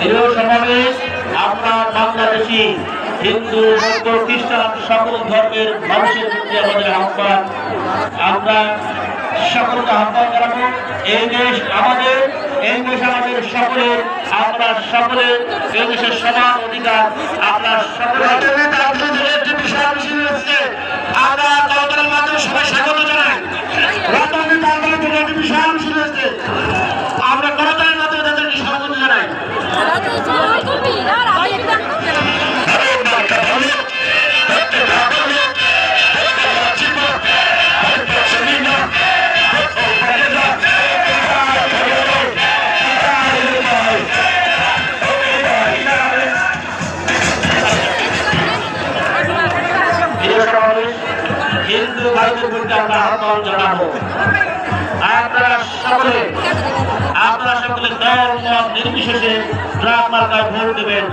প্রিয় সমাবেশ, আমরা বাংলাদেশি হিন্দু বৌদ্ধ খ্রিস্টান সকল ধর্মের মানুষের প্রতি আমাদের আহ্বান, আমরা সকলকে আহ্বান জানাবো। এই দেশ আমাদের, এই দেশ আমাদের সকলের, আমরা সকলের এই দেশের সমান অধিকার। আমরা সকলের একটি বিশাল মিছিল হচ্ছে, আমরা কলকাতার মাধ্যমে সবাই স্বাগত জানাই। একটি বিশাল মিছিল হচ্ছে, আমরা কলকাতার মাধ্যমে তাদেরকে স্বাগত জানাই। হিন্দু ভাইদের প্রতি আমরা আহ্বান জানাবো, আপনারা সকলে দল মত নির্বিশেষে ট্রাক মার্কায় ভোট দেবেন।